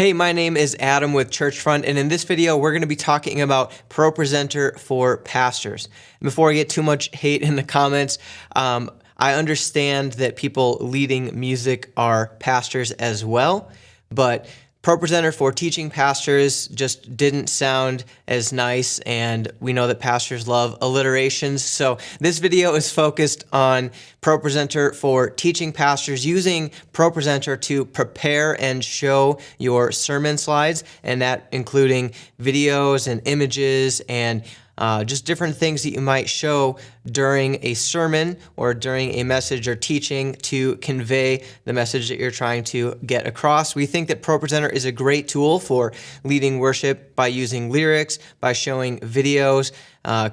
Hey, my name is Adam with Churchfront, and in this video, we're going to be talking about ProPresenter for pastors. And before I get too much hate in the comments, I understand that people leading music are pastors as well, but ProPresenter for teaching pastors just didn't sound as nice, and we know that pastors love alliterations. So this video is focused on ProPresenter for teaching pastors, using ProPresenter to prepare and show your sermon slides, and that including videos and images and just different things that you might show during a sermon or during a message or teaching to convey the message that you're trying to get across. We think that ProPresenter is a great tool for leading worship by using lyrics, by showing videos,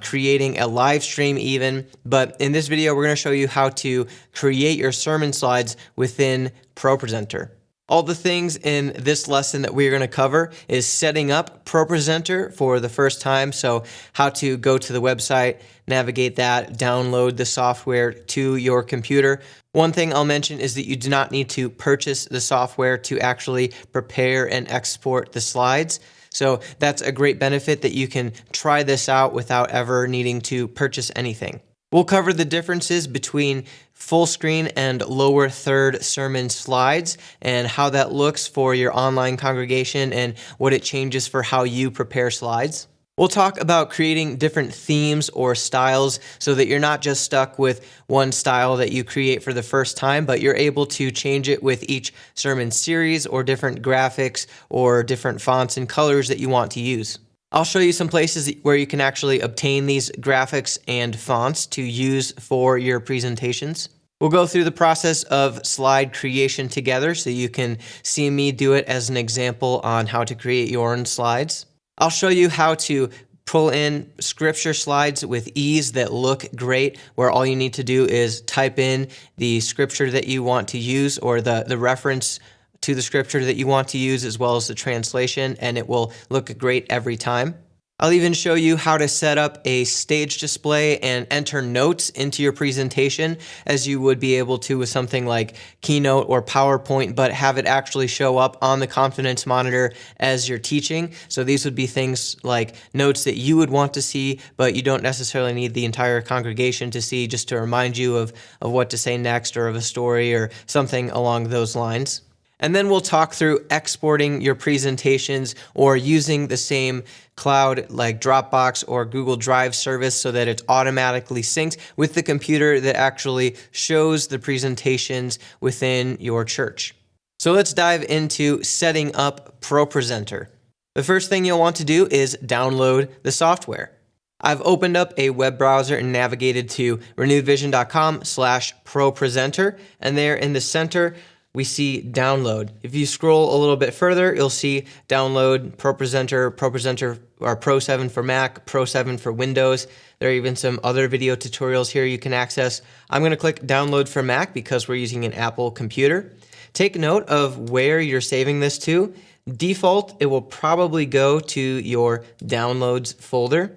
creating a live stream even. But in this video, we're going to show you how to create your sermon slides within ProPresenter. All the things in this lesson that we're going to cover is setting up ProPresenter for the first time. So how to go to the website, navigate that, download the software to your computer. One thing I'll mention is that you do not need to purchase the software to actually prepare and export the slides. So that's a great benefit that you can try this out without ever needing to purchase anything. We'll cover the differences between full screen and lower third sermon slides and how that looks for your online congregation and what it changes for how you prepare slides. We'll talk about creating different themes or styles so that you're not just stuck with one style that you create for the first time, but you're able to change it with each sermon series or different graphics or different fonts and colors that you want to use. I'll show you some places where you can actually obtain these graphics and fonts to use for your presentations. We'll go through the process of slide creation together so you can see me do it as an example on how to create your own slides. I'll show you how to pull in scripture slides with ease that look great, where all you need to do is type in the scripture that you want to use or the reference to the scripture that you want to use, as well as the translation, and it will look great every time. I'll even show you how to set up a stage display and enter notes into your presentation as you would be able to with something like Keynote or PowerPoint, but have it actually show up on the confidence monitor as you're teaching. So these would be things like notes that you would want to see, but you don't necessarily need the entire congregation to see, just to remind you of what to say next, or of a story or something along those lines. And then we'll talk through exporting your presentations or using the same cloud like Dropbox or Google Drive service so that it's automatically synced with the computer that actually shows the presentations within your church. So let's dive into setting up ProPresenter. The first thing you'll want to do is download the software. I've opened up a web browser and navigated to renewedvision.com/ProPresenter, and there in the center, we see download. If you scroll a little bit further, you'll see download ProPresenter or Pro 7 for Mac, Pro 7 for Windows. There are even some other video tutorials here you can access. I'm going to click download for Mac because we're using an Apple computer. Take note of where you're saving this to. Default, it will probably go to your downloads folder.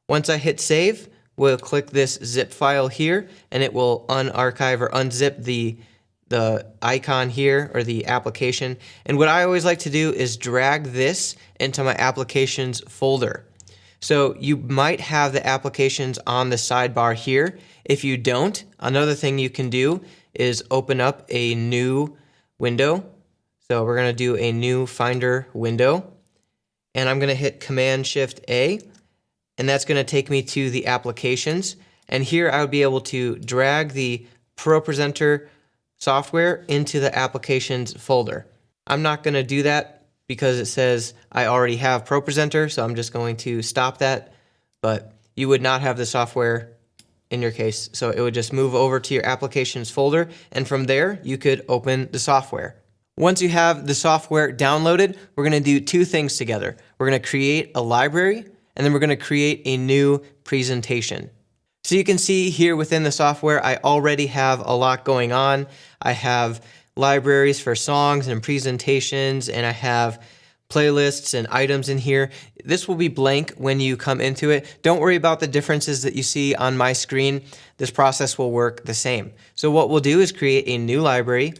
Once I hit save, we'll click this zip file here, and it will unarchive or unzip the icon here, or the application. And what I always like to do is drag this into my applications folder. So you might have the applications on the sidebar here. If you don't, another thing you can do is open up a new window. So we're going to do a new Finder window, and I'm going to hit Command-Shift-A, and that's going to take me to the applications. And here I would be able to drag the ProPresenter software into the applications folder. I'm not going to do that because it says I already have ProPresenter, so I'm just going to stop that. But you would not have the software in your case, so it would just move over to your applications folder, and from there you could open the software. Once you have the software downloaded, we're going to do two things together. We're going to create a library, and then we're going to create a new presentation. So you can see here within the software, I already have a lot going on. I have libraries for songs and presentations, and I have playlists and items in here. This will be blank when you come into it. Don't worry about the differences that you see on my screen. This process will work the same. So what we'll do is create a new library,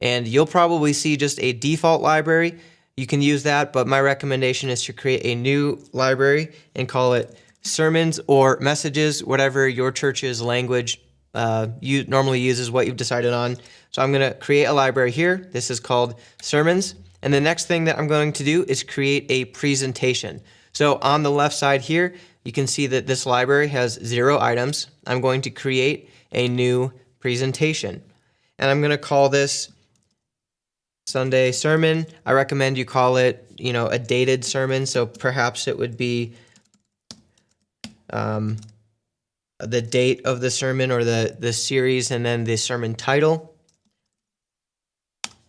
And you'll probably see just a default library. You can use that, but my recommendation is to create a new library and call it sermons or messages, whatever your church's language normally uses, what you've decided on. So I'm going to create a library here. This is called sermons. And the next thing that I'm going to do is create a presentation. So on the left side here, you can see that this library has 0 items. I'm going to create a new presentation. And I'm going to call this Sunday sermon. I recommend you call it, a dated sermon. So perhaps it would be the date of the sermon or the series and then the sermon title.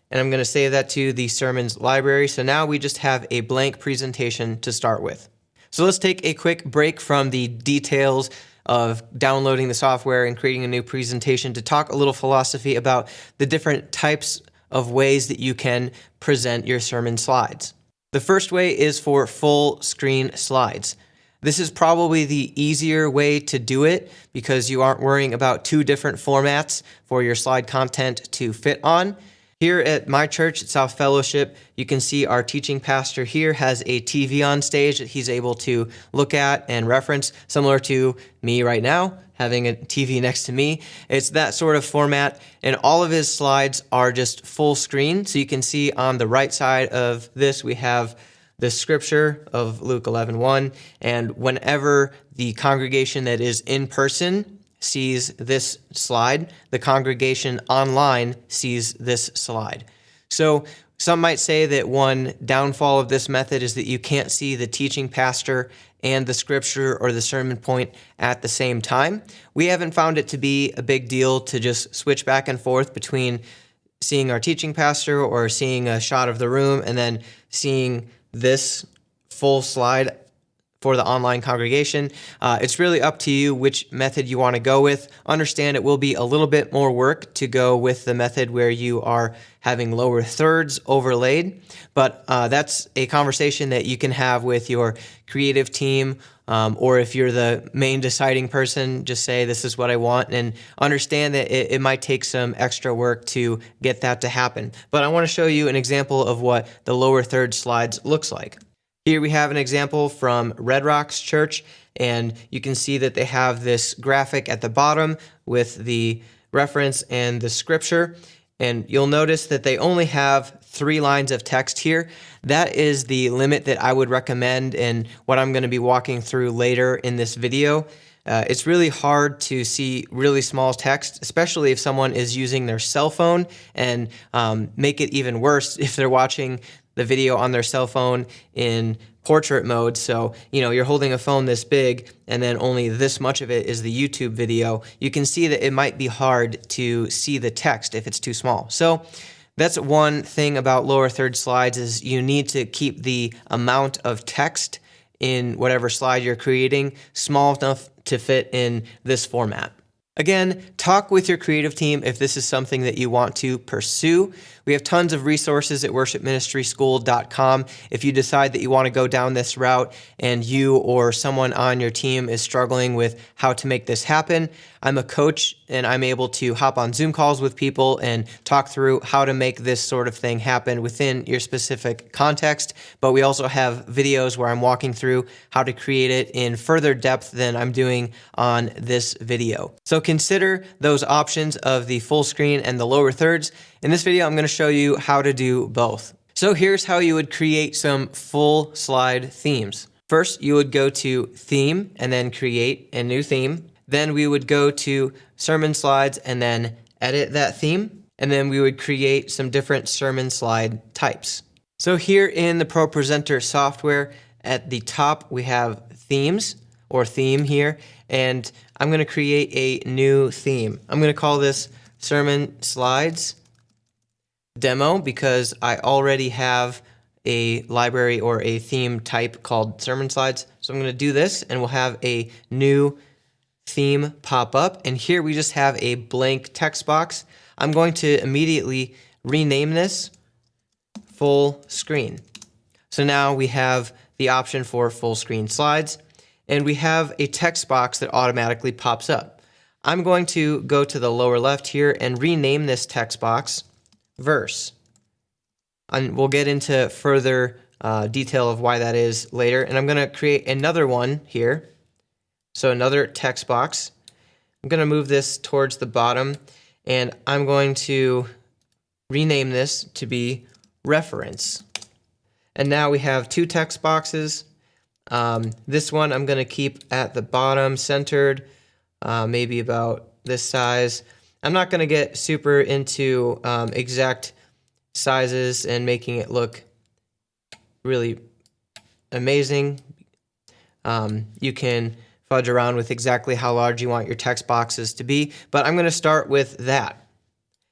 And I'm going to save that to the sermons library. So now we just have a blank presentation to start with. So let's take a quick break from the details of downloading the software and creating a new presentation to talk a little philosophy about the different types of ways that you can present your sermon slides. The first way is for full screen slides. This is probably the easier way to do it because you aren't worrying about 2 different formats for your slide content to fit on. Here at my church at South Fellowship, you can see our teaching pastor here has a TV on stage that he's able to look at and reference, similar to me right now, having a TV next to me. It's that sort of format, and all of his slides are just full screen. So you can see on the right side of this, we have the scripture of Luke 11:1, and whenever the congregation that is in person sees this slide, the congregation online sees this slide. So some might say that one downfall of this method is that you can't see the teaching pastor and the scripture or the sermon point at the same time. We haven't found it to be a big deal to just switch back and forth between seeing our teaching pastor or seeing a shot of the room and then seeing this full slide for the online congregation. It's really up to you which method you want to go with. Understand it will be a little bit more work to go with the method where you are having lower thirds overlaid, but that's a conversation that you can have with your creative team, or if you're the main deciding person, just say, this is what I want, and understand that it might take some extra work to get that to happen. But I want to show you an example of what the lower third slides looks like. Here we have an example from Red Rocks Church, and you can see that they have this graphic at the bottom with the reference and the scripture. And you'll notice that they only have 3 lines of text here. That is the limit that I would recommend and what I'm going to be walking through later in this video. It's really hard to see really small text, especially if someone is using their cell phone, and make it even worse if they're watching the video on their cell phone in portrait mode. So, you're holding a phone this big and then only this much of it is the YouTube video. You can see that it might be hard to see the text if it's too small. So that's one thing about lower third slides is you need to keep the amount of text in whatever slide you're creating small enough to fit in this format. Again, talk with your creative team if this is something that you want to pursue. We have tons of resources at worshipministryschool.com. If you decide that you want to go down this route and you or someone on your team is struggling with how to make this happen, I'm a coach and I'm able to hop on Zoom calls with people and talk through how to make this sort of thing happen within your specific context. But we also have videos where I'm walking through how to create it in further depth than I'm doing on this video. So consider those options of the full screen and the lower thirds. In this video, I'm going to show you how to do both. So here's how you would create some full slide themes. First, you would go to Theme and then create a new theme. Then we would go to Sermon Slides and then edit that theme. And then we would create some different sermon slide types. So here in the ProPresenter software, at the top, we have themes or theme here. And I'm going to create a new theme. I'm going to call this Sermon Slides Demo because I already have a library or a theme type called Sermon Slides. So I'm going to do this and we'll have a new theme pop up. And here we just have a blank text box. I'm going to immediately rename this Full Screen. So now we have the option for full screen slides and we have a text box that automatically pops up. I'm going to go to the lower left here and rename this text box verse. And we'll get into further detail of why that is later. And I'm going to create another one here. So another text box. I'm going to move this towards the bottom, and I'm going to rename this to be reference. And now we have two text boxes. This one I'm going to keep at the bottom centered, maybe about this size. I'm not going to get super into exact sizes and making it look really amazing. You can fudge around with exactly how large you want your text boxes to be, but I'm going to start with that.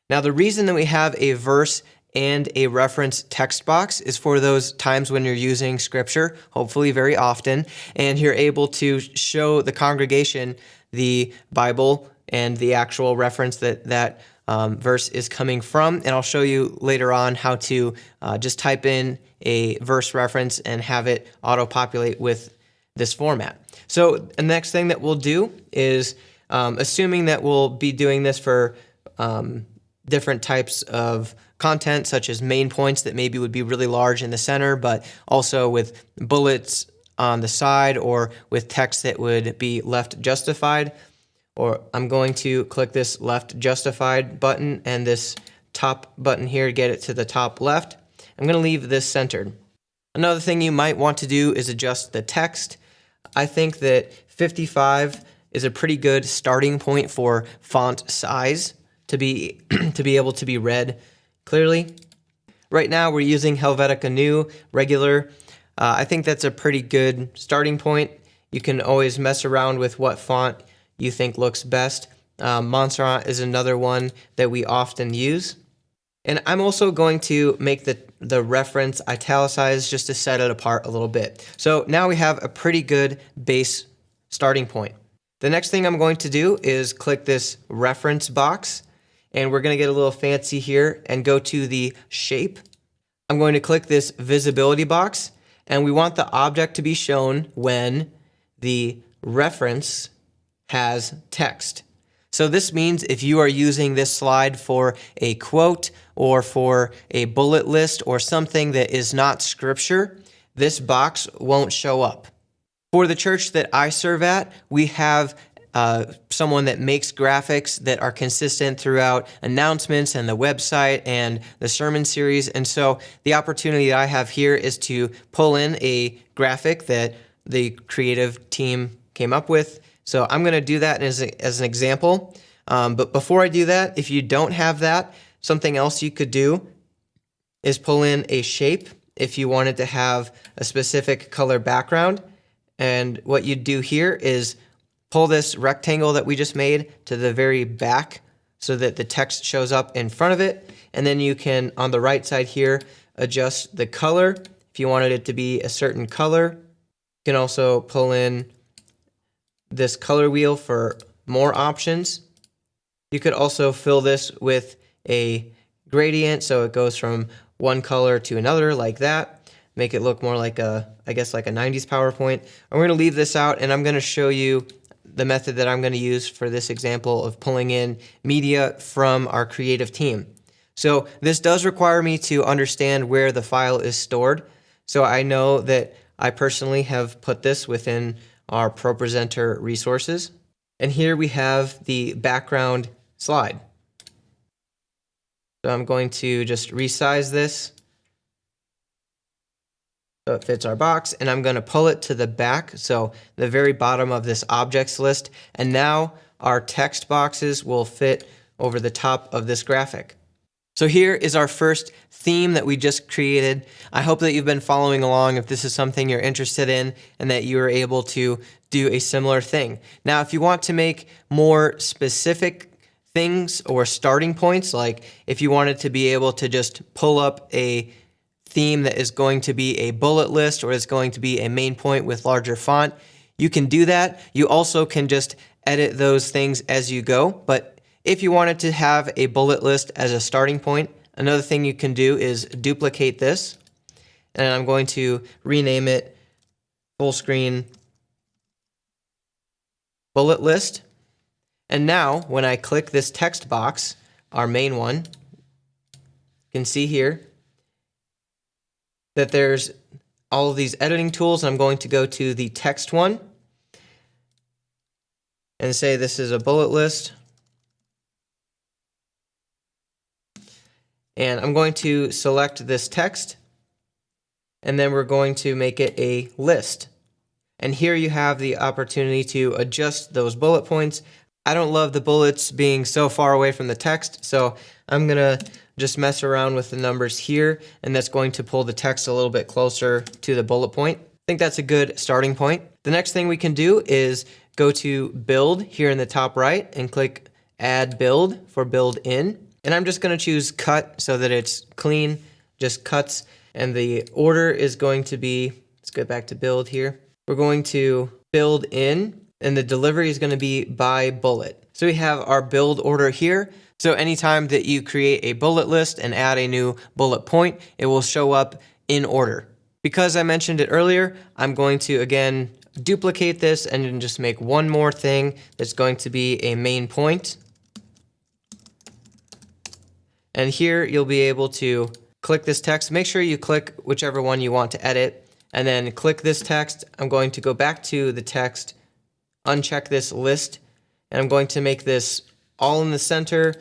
Now, the reason that we have a verse and a reference text box is for those times when you're using scripture, hopefully very often, and you're able to show the congregation the Bible and the actual reference that verse is coming from. And I'll show you later on how to just type in a verse reference and have it auto-populate with this format. So the next thing that we'll do is, assuming that we'll be doing this for different types of content, such as main points that maybe would be really large in the center, but also with bullets on the side or with text that would be left justified. Or I'm going to click this left justified button and this top button here to get it to the top left. I'm going to leave this centered. Another thing you might want to do is adjust the text. I think that 55 is a pretty good starting point for font size to be able to be read clearly. Right now we're using Helvetica New regular. I think that's a pretty good starting point. You can always mess around with what font you think looks best. Montserrat is another one that we often use. And I'm also going to make the reference italicized just to set it apart a little bit. So now we have a pretty good base starting point. The next thing I'm going to do is click this reference box, and we're going to get a little fancy here and go to the shape. I'm going to click this visibility box, and we want the object to be shown when the reference has text. So this means if you are using this slide for a quote or for a bullet list or something that is not scripture, this box won't show up. For the church that I serve at, we have someone that makes graphics that are consistent throughout announcements and the website and the sermon series. And so the opportunity that I have here is to pull in a graphic that the creative team came up with. So I'm going to do that as an example. But before I do that, if you don't have that, something else you could do is pull in a shape if you wanted to have a specific color background. And what you'd do here is pull this rectangle that we just made to the very back so that the text shows up in front of it. And then you can, on the right side here, adjust the color. If you wanted it to be a certain color, you can also pull in this color wheel for more options. You could also fill this with a gradient so it goes from one color to another like that. Make it look more like I guess like a 90s PowerPoint. I'm going to leave this out, and I'm going to show you the method that I'm going to use for this example of pulling in media from our creative team. So this does require me to understand where the file is stored. So I know that I personally have put this within our ProPresenter resources. And here we have the background slide. So I'm going to just resize this so it fits our box, and I'm going to pull it to the back, so the very bottom of this objects list. And now our text boxes will fit over the top of this graphic. So here is our first theme that we just created. I hope that you've been following along if this is something you're interested in and that you are able to do a similar thing. Now, if you want to make more specific things or starting points, like if you wanted to be able to just pull up a theme that is going to be a bullet list or is going to be a main point with larger font, you can do that. You also can just edit those things as you go. But if you wanted to have a bullet list as a starting point, another thing you can do is duplicate this. And I'm going to rename it full screen bullet list. And now when I click this text box, our main one, You can see here that there's all of these editing tools. I'm going to go to the text one and say this is a bullet list. And I'm going to select this text, and then we're going to make it a list. And here you have the opportunity to adjust those bullet points. I don't love the bullets being so far away from the text, so I'm going to just mess around with the numbers here, and that's going to pull the text a little bit closer to the bullet point. I think that's a good starting point. The next thing we can do is go to Build here in the top right and click Add Build for Build In. And I'm just going to choose Cut so that it's clean, just cuts. And the order is going to be, let's go back to Build here. We're going to build in, and the delivery is going to be by bullet. So we have our build order here. So anytime that you create a bullet list and add a new bullet point, it will show up in order. Because I mentioned it earlier, I'm going to again duplicate this and then just make one more thing that's going to be a main point. And here you'll be able to click this text. Make sure you click whichever one you want to edit, and then click this text. I'm going to go back to the text, uncheck this list, and I'm going to make this all in the center.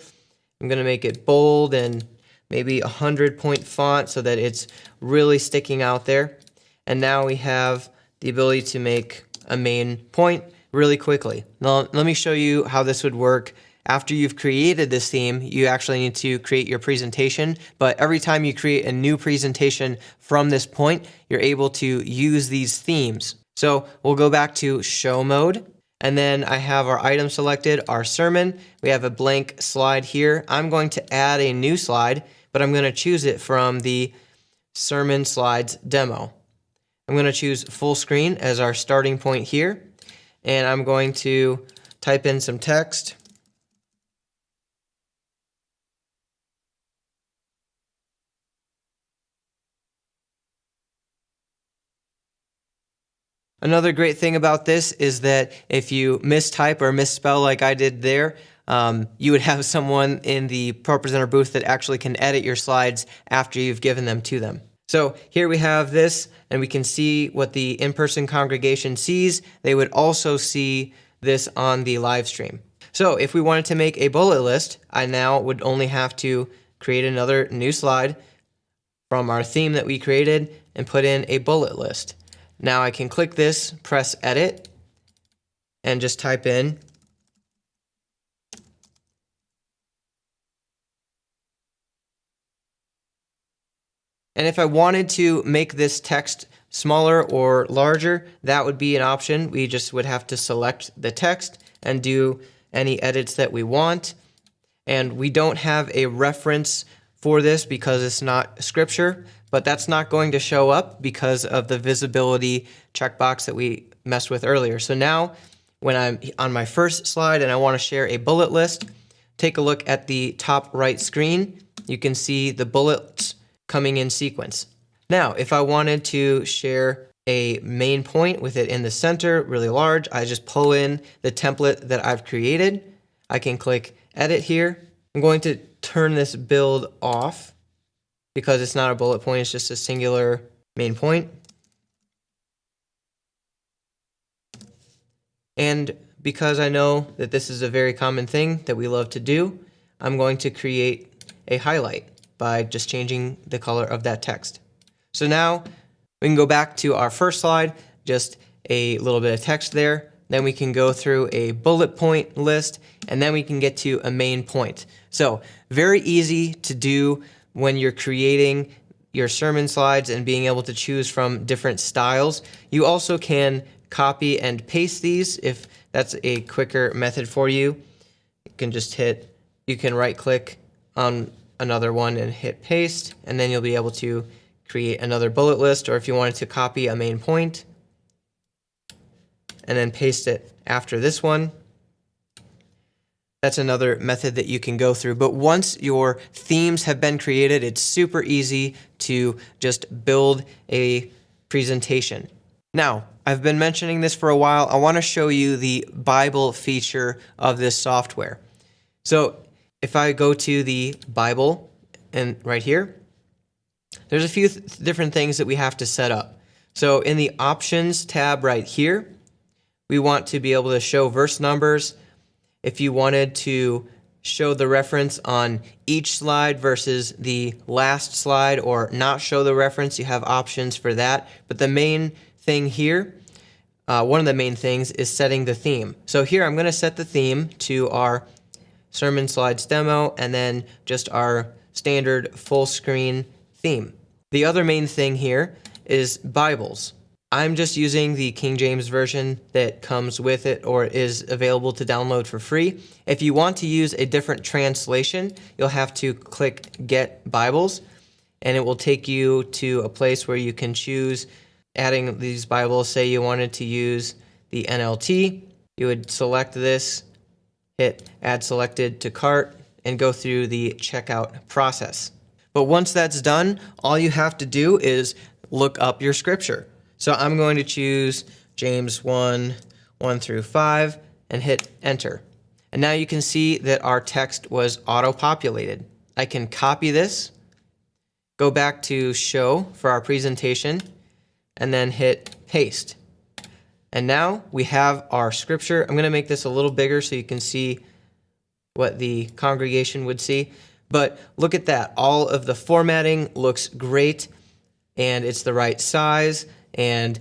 I'm going to make it bold and maybe 100-point font so that it's really sticking out there. And now we have the ability to make a main point really quickly. Now let me show you how this would work. After you've created this theme, you actually need to create your presentation, but every time you create a new presentation from this point, you're able to use these themes. So we'll go back to show mode, and then I have our item selected, our sermon. We have a blank slide here. I'm going to add a new slide, but I'm going to choose it from the sermon slides demo. I'm going to choose full screen as our starting point here, and I'm going to type in some text. Another great thing about this is that if you mistype or misspell like I did there, you would have someone in the ProPresenter booth that actually can edit your slides after you've given them to them. So here we have this, and we can see what the in-person congregation sees. They would also see this on the live stream. So if we wanted to make a bullet list, I now would only have to create another new slide from our theme that we created and put in a bullet list. Now I can click this, press edit, and just type in and if I wanted to make this text smaller or larger, that would be an option. We just would have to select the text and do any edits that we want. And we don't have a reference for this because it's not scripture, but that's not going to show up because of the visibility checkbox that we messed with earlier. So now when I'm on my first slide and I want to share a bullet list, take a look at the top right screen. You can see the bullets coming in sequence. Now, if I wanted to share a main point with it in the center, really large, I just pull in the template that I've created. I can click edit here. I'm going to turn this build off because it's not a bullet point, it's just a singular main point. And because I know that this is a very common thing that we love to do, I'm going to create a highlight by just changing the color of that text. So now we can go back to our first slide, just a little bit of text there. Then we can go through a bullet point list, and then we can get to a main point. So very easy to do when you're creating your sermon slides and being able to choose from different styles. You also can copy and paste these if that's a quicker method for you. You can right click on another one and hit paste, and then you'll be able to create another bullet list, or if you wanted to copy a main point and then paste it after this one. That's another method that you can go through. But once your themes have been created, it's super easy to just build a presentation. Now, I've been mentioning this for a while. I want to show you the Bible feature of this software. So if I go to the Bible and right here, there's a few different things that we have to set up. So in the options tab right here, we want to be able to show verse numbers. If you wanted to show the reference on each slide versus the last slide, or not show the reference, you have options for that. But the main thing here, one of the main things, is setting the theme. So here I'm going to set the theme to our Sermon Slides demo and then just our standard full screen theme. The other main thing here is Bibles. I'm just using the King James Version that comes with it or is available to download for free. If you want to use a different translation, you'll have to click Get Bibles, and it will take you to a place where you can choose adding these Bibles. Say you wanted to use the NLT, you would select this, hit Add Selected to Cart, and go through the checkout process. But once that's done, all you have to do is look up your scripture. So I'm going to choose James 1:1-5 and hit enter. And now you can see that our text was auto-populated. I can copy this, go back to show for our presentation, and then hit paste. And now we have our scripture. I'm going to make this a little bigger so you can see what the congregation would see. But look at that. All of the formatting looks great, and it's the right size, and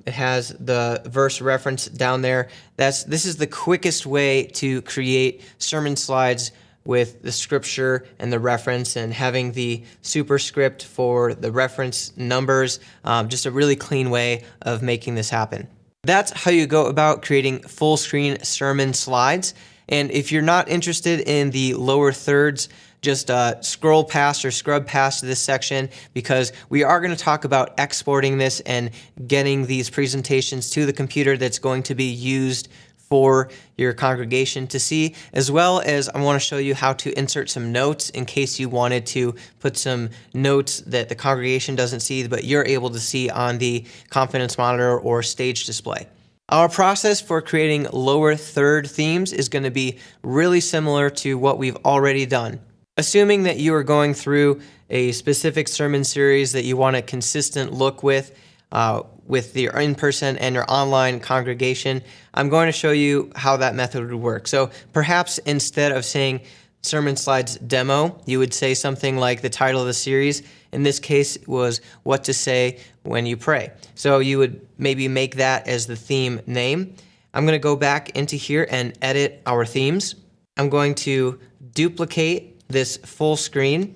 it has the verse reference down there. This is the quickest way to create sermon slides with the scripture and the reference, and having the superscript for the reference numbers. Just a really clean way of making this happen. That's how you go about creating full screen sermon slides. And if you're not interested in the lower thirds, just scroll past or scrub past this section, because we are going to talk about exporting this and getting these presentations to the computer that's going to be used for your congregation to see, as well as I want to show you how to insert some notes in case you wanted to put some notes that the congregation doesn't see, but you're able to see on the confidence monitor or stage display. Our process for creating lower third themes is going to be really similar to what we've already done. Assuming that you are going through a specific sermon series that you want a consistent look with your in-person and your online congregation, I'm going to show you how that method would work. So perhaps instead of saying Sermon Slides Demo, you would say something like the title of the series. In this case, was What to Say When You Pray. So you would maybe make that as the theme name. I'm going to go back into here and edit our themes. I'm going to duplicate this full screen,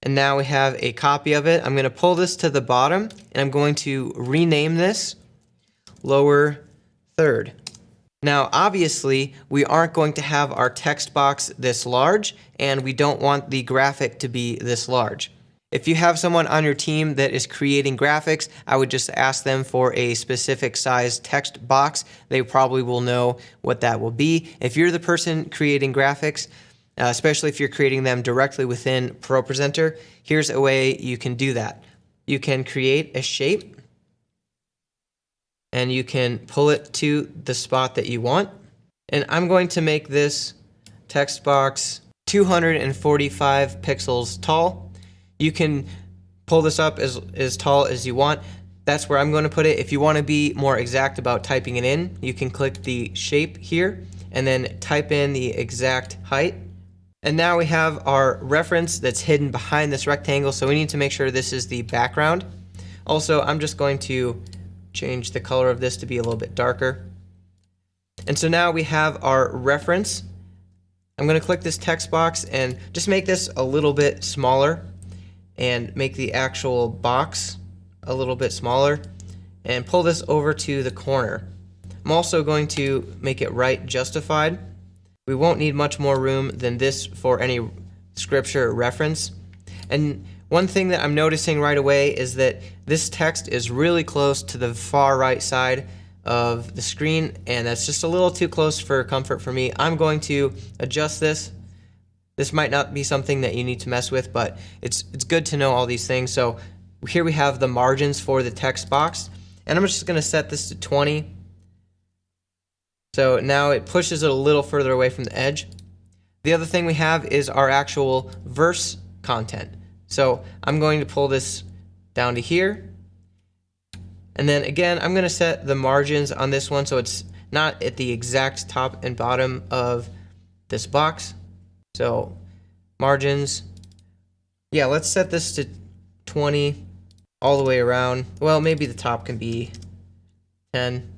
and now we have a copy of it. I'm going to pull this to the bottom, and I'm going to rename this Lower Third. Now, obviously, we aren't going to have our text box this large, and we don't want the graphic to be this large. If you have someone on your team that is creating graphics, I would just ask them for a specific size text box. They probably will know what that will be. If you're the person creating graphics, especially if you're creating them directly within ProPresenter, here's a way you can do that. You can create a shape, and you can pull it to the spot that you want. And I'm going to make this text box 245 pixels tall. You can pull this up as tall as you want. That's where I'm going to put it. If you want to be more exact about typing it in, you can click the shape here and then type in the exact height. And now we have our reference that's hidden behind this rectangle, so we need to make sure this is the background. Also, I'm just going to change the color of this to be a little bit darker. And so now we have our reference. I'm going to click this text box and just make this a little bit smaller, and make the actual box a little bit smaller, and pull this over to the corner. I'm also going to make it right justified. We won't need much more room than this for any scripture reference. And one thing that I'm noticing right away is that this text is really close to the far right side of the screen, and that's just a little too close for comfort for me. I'm going to adjust this. This might not be something that you need to mess with, but it's good to know all these things. So here we have the margins for the text box, and I'm just going to set this to 20. So now it pushes it a little further away from the edge. The other thing we have is our actual verse content. So I'm going to pull this down to here. And then again, I'm going to set the margins on this one so it's not at the exact top and bottom of this box. So margins, yeah, let's set this to 20 all the way around. Well, maybe the top can be 10.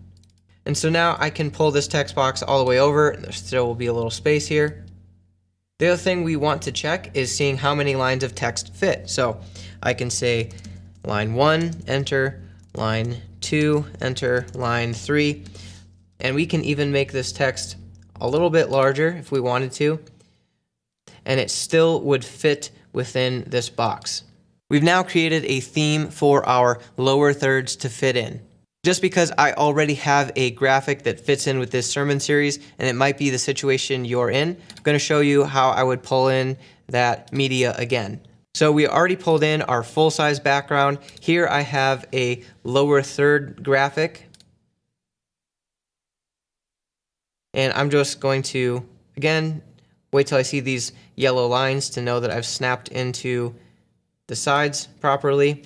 And so now I can pull this text box all the way over, and there still will be a little space here. The other thing we want to check is seeing how many lines of text fit. So I can say line 1, enter, line 2, enter, line 3, and we can even make this text a little bit larger if we wanted to, and it still would fit within this box. We've now created a theme for our lower thirds to fit in. Just because I already have a graphic that fits in with this sermon series, and it might be the situation you're in, I'm going to show you how I would pull in that media again. So we already pulled in our full-size background. Here I have a lower third graphic. And I'm just going to, again, wait till I see these yellow lines to know that I've snapped into the sides properly.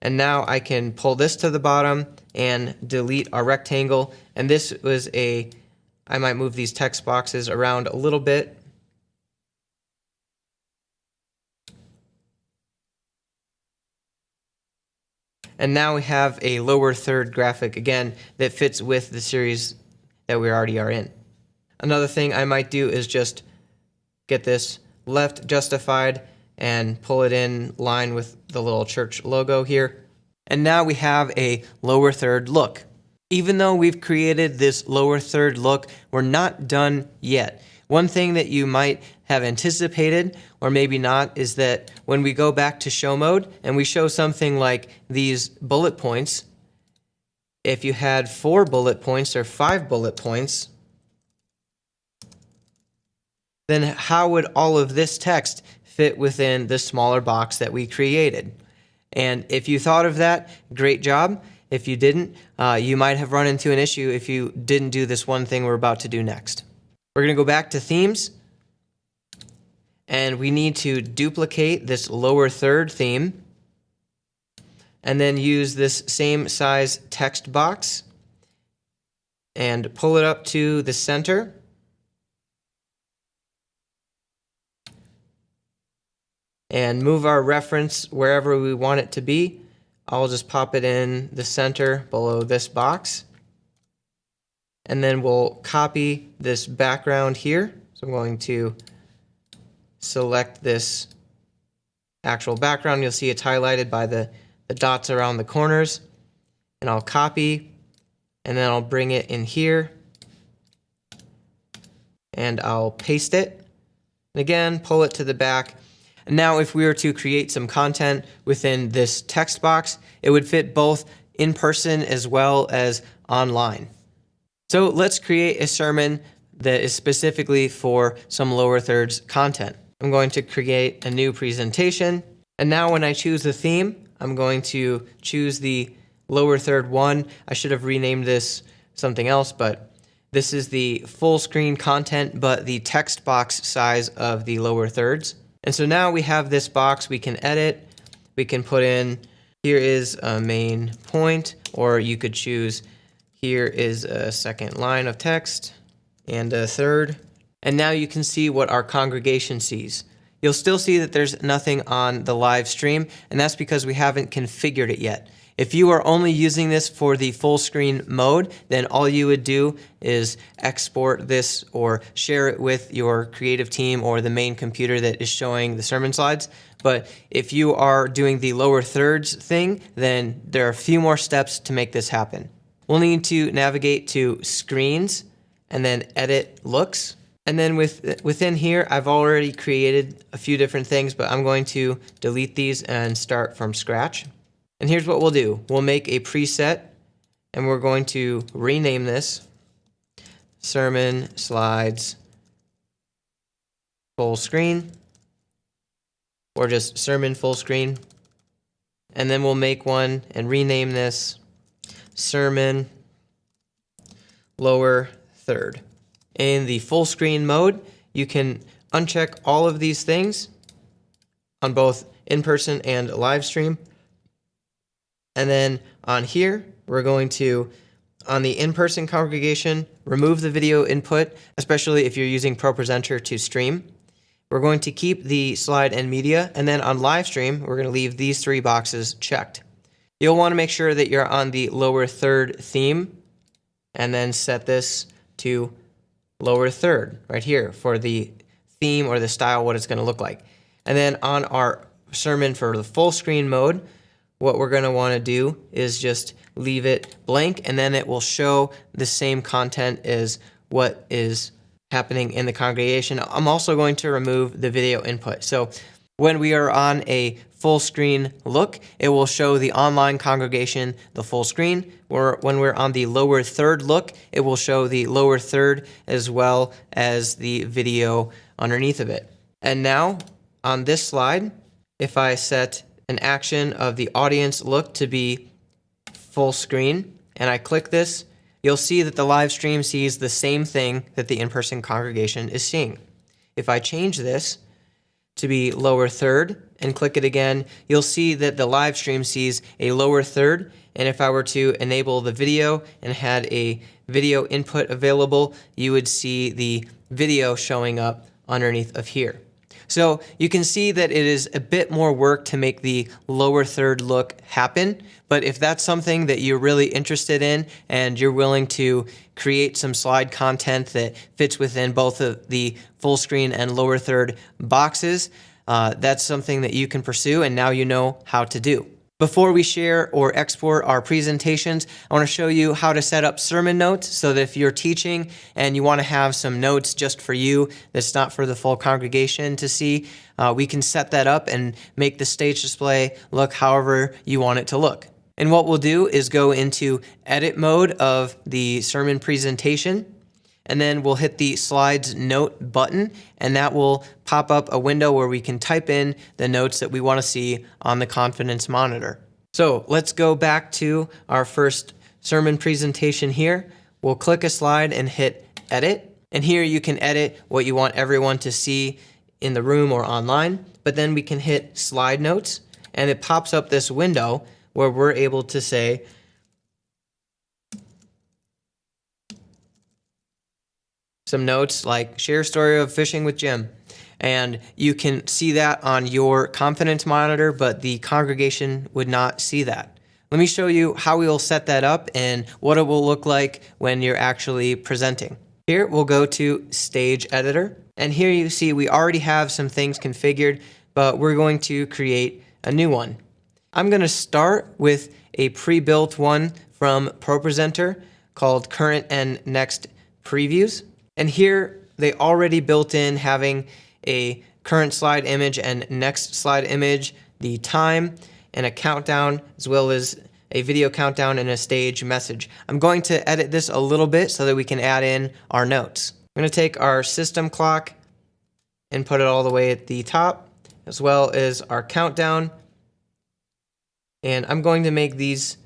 And now I can pull this to the bottom and delete our rectangle. And this was I might move these text boxes around a little bit. And now we have a lower third graphic again that fits with the series that we already are in. Another thing I might do is just get this left justified and pull it in line with the little church logo here. And now we have a lower third look. Even though we've created this lower third look, we're not done yet. One thing that you might have anticipated, or maybe not, is that when we go back to show mode and we show something like these bullet points, if you had 4 bullet points or 5 bullet points, then how would all of this text fit within the smaller box that we created? And if you thought of that, great job. If you didn't, you might have run into an issue if you didn't do this one thing we're about to do next. We're going to go back to themes, and we need to duplicate this lower third theme, and then use this same size text box and pull it up to the center. And move our reference wherever we want it to be. I'll just pop it in the center below this box. And then we'll copy this background here. So I'm going to select this actual background. You'll see it's highlighted by the dots around the corners. And I'll copy, and then I'll bring it in here. And I'll paste it. And again, pull it to the back. And now if we were to create some content within this text box, it would fit both in person as well as online. So let's create a sermon that is specifically for some lower thirds content. I'm going to create a new presentation. And now when I choose the theme, I'm going to choose the lower third one. I should have renamed this something else, but this is the full screen content, but the text box size of the lower thirds. And so now we have this box we can edit. We can put in, here is a main point, or you could choose, here is a second line of text and a third. And now you can see what our congregation sees. You'll still see that there's nothing on the live stream, and that's because we haven't configured it yet. If you are only using this for the full screen mode, then all you would do is export this or share it with your creative team or the main computer that is showing the sermon slides. But if you are doing the lower thirds thing, then there are a few more steps to make this happen. We'll need to navigate to Screens and then Edit Looks. And then within here, I've already created a few different things, but I'm going to delete these and start from scratch. And here's what we'll do. We'll make a preset, and we're going to rename this Sermon Slides Full Screen, or just Sermon Full Screen. And then we'll make one and rename this Sermon Lower Third. In the full screen mode, you can uncheck all of these things on both in-person and live stream. And then on here, we're going to, on the in-person congregation, remove the video input, especially if you're using ProPresenter to stream. We're going to keep the slide and media, and then on live stream, we're going to leave these 3 boxes checked. You'll want to make sure that you're on the lower third theme, and then set this to lower third right here for the theme or the style, what it's going to look like. And then on our sermon for the full screen mode, what we're going to want to do is just leave it blank, and then it will show the same content as what is happening in the congregation. I'm also going to remove the video input. So when we are on a full screen look, it will show the online congregation the full screen. Or when we're on the lower third look, it will show the lower third as well as the video underneath of it. And now on this slide, if I set an action of the audience look to be full screen, and I click this, you'll see that the live stream sees the same thing that the in-person congregation is seeing. If I change this to be lower third and click it again, you'll see that the live stream sees a lower third. And if I were to enable the video and had a video input available, you would see the video showing up underneath of here. So you can see that it is a bit more work to make the lower third look happen, but if that's something that you're really interested in and you're willing to create some slide content that fits within both of the full screen and lower third boxes, that's something that you can pursue, and now you know how to do. Before we share or export our presentations, I want to show you how to set up sermon notes so that if you're teaching and you want to have some notes just for you that's not for the full congregation to see, we can set that up and make the stage display look however you want it to look. And what we'll do is go into edit mode of the sermon presentation, and then we'll hit the slides note button, and that will pop up a window where we can type in the notes that we want to see on the confidence monitor. So let's go back to our first sermon presentation here. We'll click a slide and hit edit, and here you can edit what you want everyone to see in the room or online, but then we can hit slide notes, and it pops up this window where we're able to say, some notes like share story of fishing with Jim. And you can see that on your confidence monitor, but the congregation would not see that. Let me show you how we will set that up and what it will look like when you're actually presenting. Here we'll go to Stage Editor. And here you see we already have some things configured, but we're going to create a new one. I'm going to start with a pre-built one from ProPresenter called Current and Next Previews. And here they already built in having a current slide image and next slide image, the time, and a countdown, as well as a video countdown and a stage message. I'm going to edit this a little bit so that we can add in our notes. I'm going to take our system clock and put it all the way at the top, as well as our countdown. And I'm going to make these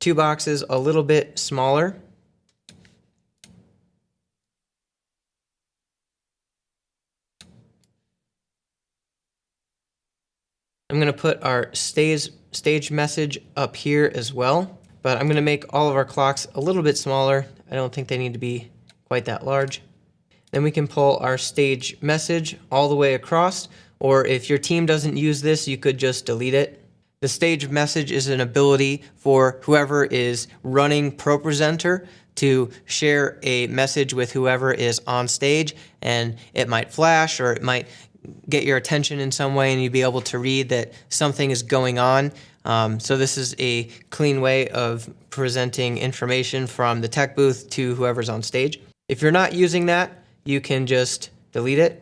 2 boxes a little bit smaller. I'm going to put our stage message up here as well, but I'm going to make all of our clocks a little bit smaller. I don't think they need to be quite that large. Then we can pull our stage message all the way across, or if your team doesn't use this, you could just delete it. The stage message is an ability for whoever is running ProPresenter to share a message with whoever is on stage, and it might flash or it might get your attention in some way and you'd be able to read that something is going on. So this is a clean way of presenting information from the tech booth to whoever's on stage. If you're not using that, you can just delete it.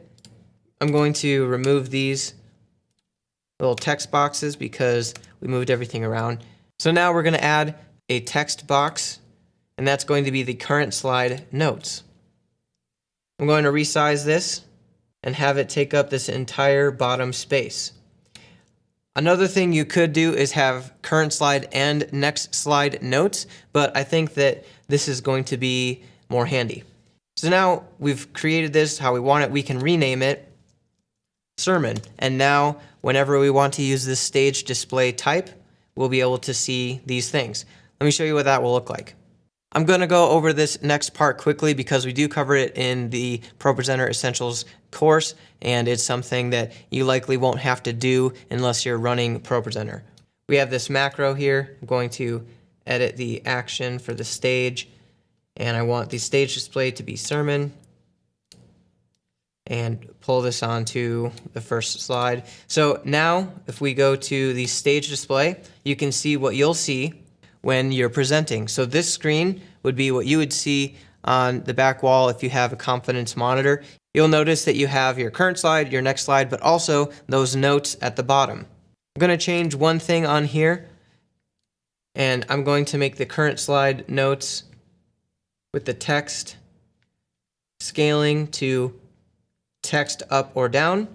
I'm going to remove these little text boxes because we moved everything around. So now we're going to add a text box, and that's going to be the current slide notes. I'm going to resize this and have it take up this entire bottom space. Another thing you could do is have current slide and next slide notes, but I think that this is going to be more handy. So now we've created this how we want it. We can rename it sermon. And now whenever we want to use this stage display type, we'll be able to see these things. Let me show you what that will look like. I'm going to go over this next part quickly because we do cover it in the ProPresenter Essentials course, and it's something that you likely won't have to do unless you're running ProPresenter. We have this macro here. I'm going to edit the action for the stage, and I want the stage display to be sermon, and pull this onto the first slide. So now if we go to the stage display, you can see what you'll see when you're presenting. So this screen would be what you would see on the back wall if you have a confidence monitor. You'll notice that you have your current slide, your next slide, but also those notes at the bottom. I'm going to change one thing on here, and I'm going to make the current slide notes with the text scaling to text up or down.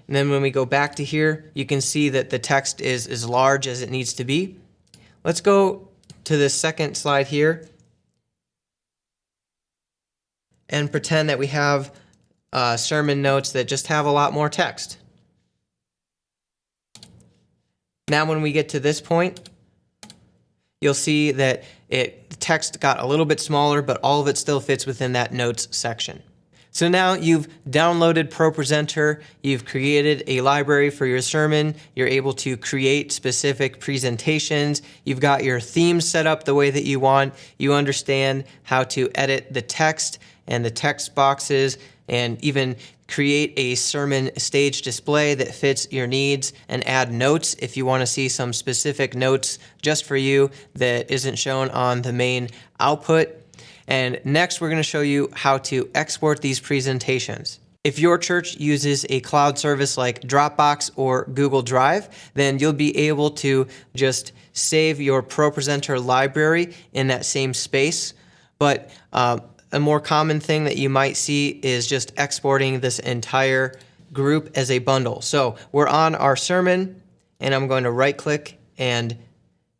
And then when we go back to here, you can see that the text is as large as it needs to be. Let's go to the second slide here and pretend that we have sermon notes that just have a lot more text. Now when we get to this point, you'll see that the text got a little bit smaller, but all of it still fits within that notes section. So now you've downloaded ProPresenter, you've created a library for your sermon, you're able to create specific presentations, you've got your themes set up the way that you want, you understand how to edit the text and the text boxes, and even create a sermon stage display that fits your needs, and add notes if you want to see some specific notes just for you that isn't shown on the main output. And next, we're going to show you how to export these presentations. If your church uses a cloud service like Dropbox or Google Drive, then you'll be able to just save your ProPresenter library in that same space. But a more common thing that you might see is just exporting this entire group as a bundle. So we're on our sermon, and I'm going to right-click and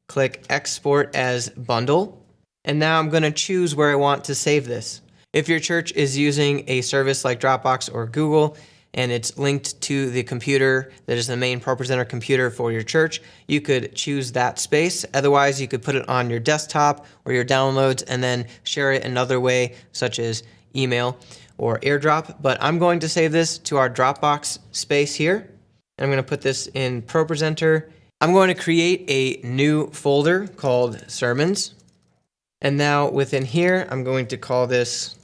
click Export as Bundle. And now I'm going to choose where I want to save this. If your church is using a service like Dropbox or Google, and it's linked to the computer that is the main ProPresenter computer for your church, you could choose that space. Otherwise, you could put it on your desktop or your downloads and then share it another way, such as email or AirDrop. But I'm going to save this to our Dropbox space here. And I'm going to put this in ProPresenter. I'm going to create a new folder called Sermons. And now within here, I'm going to call this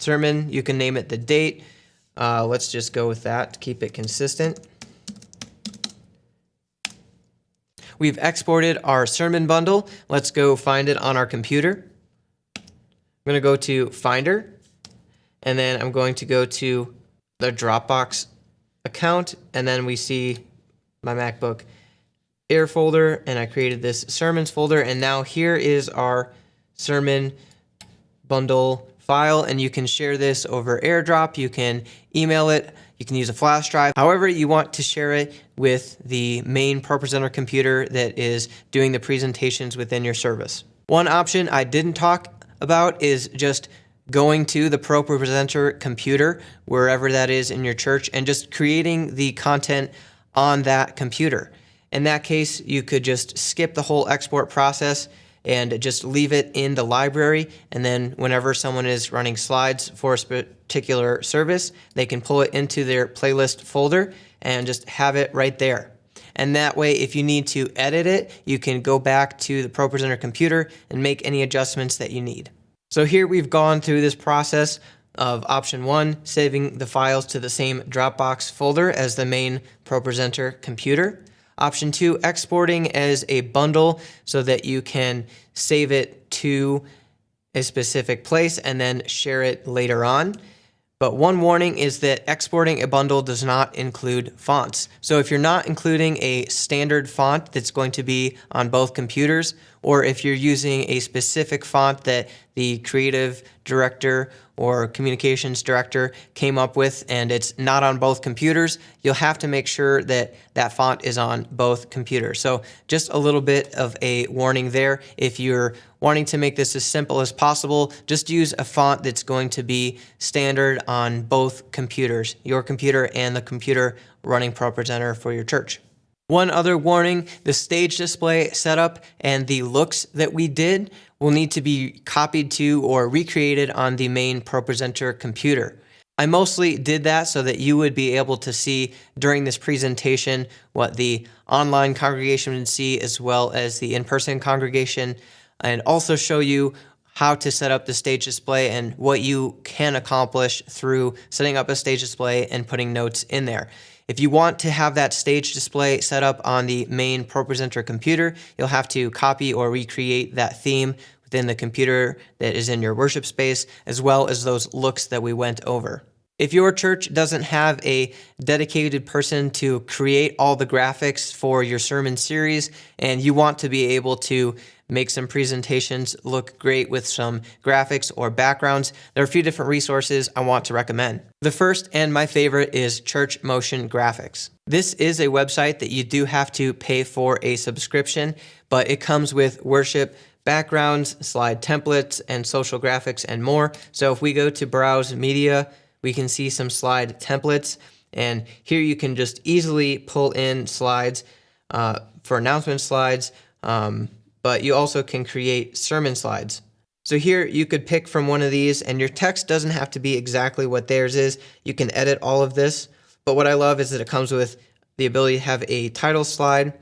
sermon. You can name it the date. Let's just go with that to keep it consistent. We've exported our sermon bundle. Let's go find it on our computer. I'm going to go to Finder, and then I'm going to go to the Dropbox account, and then we see my MacBook Air folder, and I created this sermons folder, and now here is our sermon bundle file, and you can share this over AirDrop, you can email it, you can use a flash drive, however you want to share it with the main ProPresenter computer that is doing the presentations within your service. One option I didn't talk about is just going to the ProPresenter computer, wherever that is in your church, and just creating the content on that computer. In that case, you could just skip the whole export process and just leave it in the library, and then whenever someone is running slides for a particular service, they can pull it into their playlist folder and just have it right there. And that way, if you need to edit it, you can go back to the ProPresenter computer and make any adjustments that you need. So here we've gone through this process of option 1, saving the files to the same Dropbox folder as the main ProPresenter computer. Option 2, exporting as a bundle so that you can save it to a specific place and then share it later on. But one warning is that exporting a bundle does not include fonts. So if you're not including a standard font that's going to be on both computers, or if you're using a specific font that the creative director or communications director came up with and it's not on both computers, you'll have to make sure that that font is on both computers. So just a little bit of a warning there. If you're wanting to make this as simple as possible, just use a font that's going to be standard on both computers, your computer and the computer running ProPresenter for your church. One other warning, the stage display setup and the looks that we did will need to be copied to or recreated on the main ProPresenter computer. I mostly did that so that you would be able to see during this presentation what the online congregation would see as well as the in-person congregation, and also show you how to set up the stage display and what you can accomplish through setting up a stage display and putting notes in there. If you want to have that stage display set up on the main ProPresenter computer, you'll have to copy or recreate that theme within the computer that is in your worship space, as well as those looks that we went over. If your church doesn't have a dedicated person to create all the graphics for your sermon series, and you want to be able to make some presentations look great with some graphics or backgrounds, there are a few different resources I want to recommend. The first and my favorite is Church Motion Graphics. This is a website that you do have to pay for a subscription, but it comes with worship backgrounds, slide templates, and social graphics and more. So if we go to Browse Media, we can see some slide templates, and here you can just easily pull in slides for announcement slides, but you also can create sermon slides. So here you could pick from one of these, and your text doesn't have to be exactly what theirs is. You can edit all of this, but what I love is that it comes with the ability to have a title slide,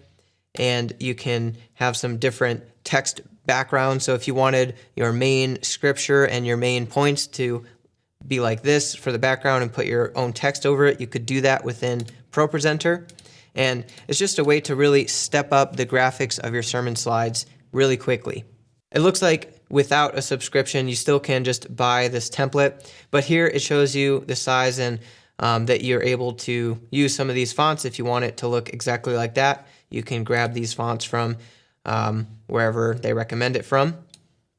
and you can have some different text backgrounds. So if you wanted your main scripture and your main points to be like this for the background and put your own text over it, you could do that within ProPresenter. And it's just a way to really step up the graphics of your sermon slides really quickly. It looks like without a subscription, you still can just buy this template, but here it shows you the size and that you're able to use some of these fonts. If you want it to look exactly like that, you can grab these fonts from wherever they recommend it from.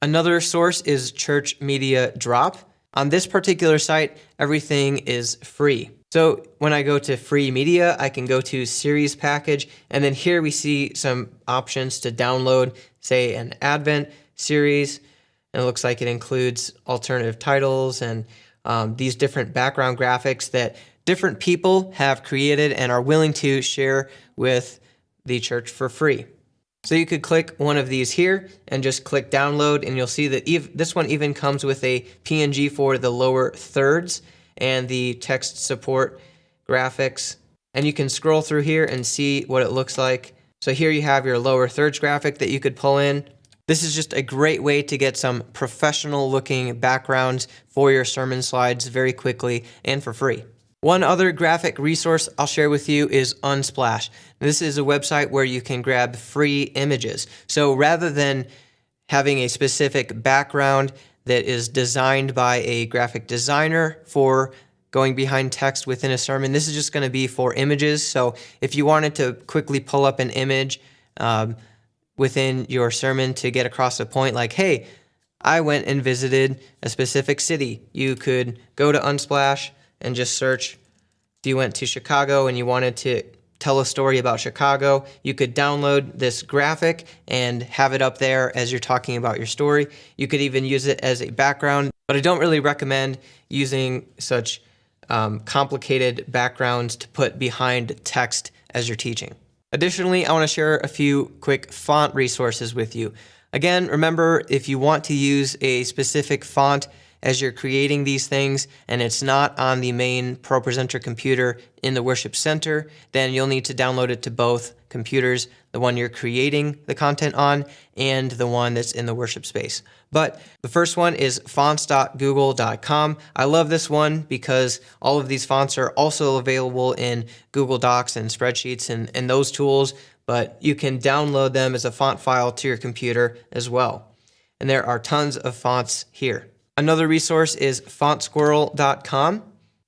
Another source is Church Media Drop. On this particular site, everything is free. So when I go to free media, I can go to series package, and then here we see some options to download, say an Advent series, and it looks like it includes alternative titles and these different background graphics that different people have created and are willing to share with the church for free. So you could click one of these here and just click download, and you'll see that this one even comes with a PNG for the lower thirds and the text support graphics. And you can scroll through here and see what it looks like. So here you have your lower thirds graphic that you could pull in. This is just a great way to get some professional looking backgrounds for your sermon slides very quickly and for free. One other graphic resource I'll share with you is Unsplash. This is a website where you can grab free images. So rather than having a specific background that is designed by a graphic designer for going behind text within a sermon, this is just going to be for images. So if you wanted to quickly pull up an image within your sermon to get across a point like, hey, I went and visited a specific city, you could go to Unsplash and just search. If you went to Chicago and you wanted to tell a story about Chicago, you could download this graphic and have it up there as you're talking about your story. You could even use it as a background, but I don't really recommend using such complicated backgrounds to put behind text as you're teaching. Additionally, I want to share a few quick font resources with you. Again, remember, if you want to use a specific font as you're creating these things and it's not on the main ProPresenter computer in the worship center, then you'll need to download it to both computers, the one you're creating the content on and the one that's in the worship space. But the first one is fonts.google.com. I love this one because all of these fonts are also available in Google Docs and spreadsheets and those tools, but you can download them as a font file to your computer as well. And there are tons of fonts here. Another resource is fontsquirrel.com,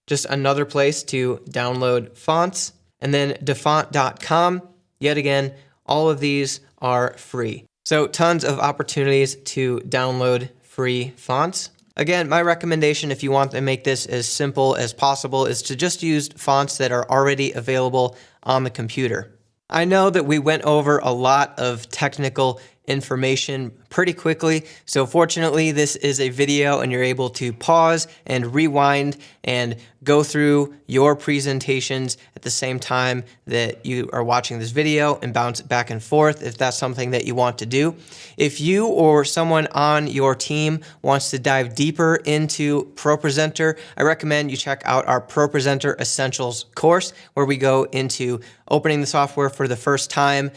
just another place to download fonts. And then defont.com, yet again, all of these are free. So tons of opportunities to download free fonts. Again, my recommendation if you want to make this as simple as possible is to just use fonts that are already available on the computer. I know that we went over a lot of technical information pretty quickly, so fortunately this is a video and you're able to pause and rewind and go through your presentations at the same time that you are watching this video and bounce it back and forth if that's something that you want to do. If you or someone on your team wants to dive deeper into ProPresenter, I recommend you check out our ProPresenter Essentials course where we go into opening the software for the first time,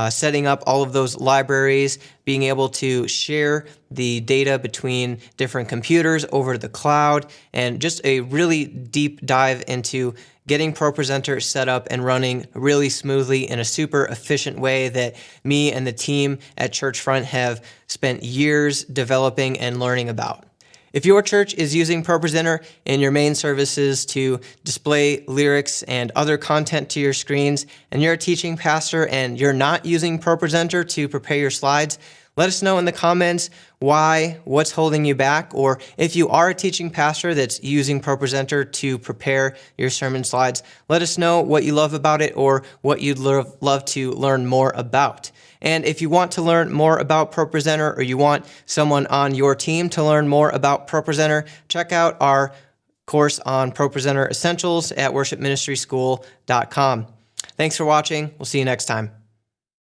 setting up all of those libraries, being able to share the data between different computers over the cloud, and just a really deep dive into getting ProPresenter set up and running really smoothly in a super efficient way that me and the team at Churchfront have spent years developing and learning about. If your church is using ProPresenter in your main services to display lyrics and other content to your screens, and you're a teaching pastor and you're not using ProPresenter to prepare your slides, let us know in the comments why, what's holding you back, or if you are a teaching pastor that's using ProPresenter to prepare your sermon slides, let us know what you love about it or what you'd love to learn more about. And if you want to learn more about ProPresenter or you want someone on your team to learn more about ProPresenter, check out our course on ProPresenter Essentials at worshipministryschool.com. Thanks for watching. We'll see you next time.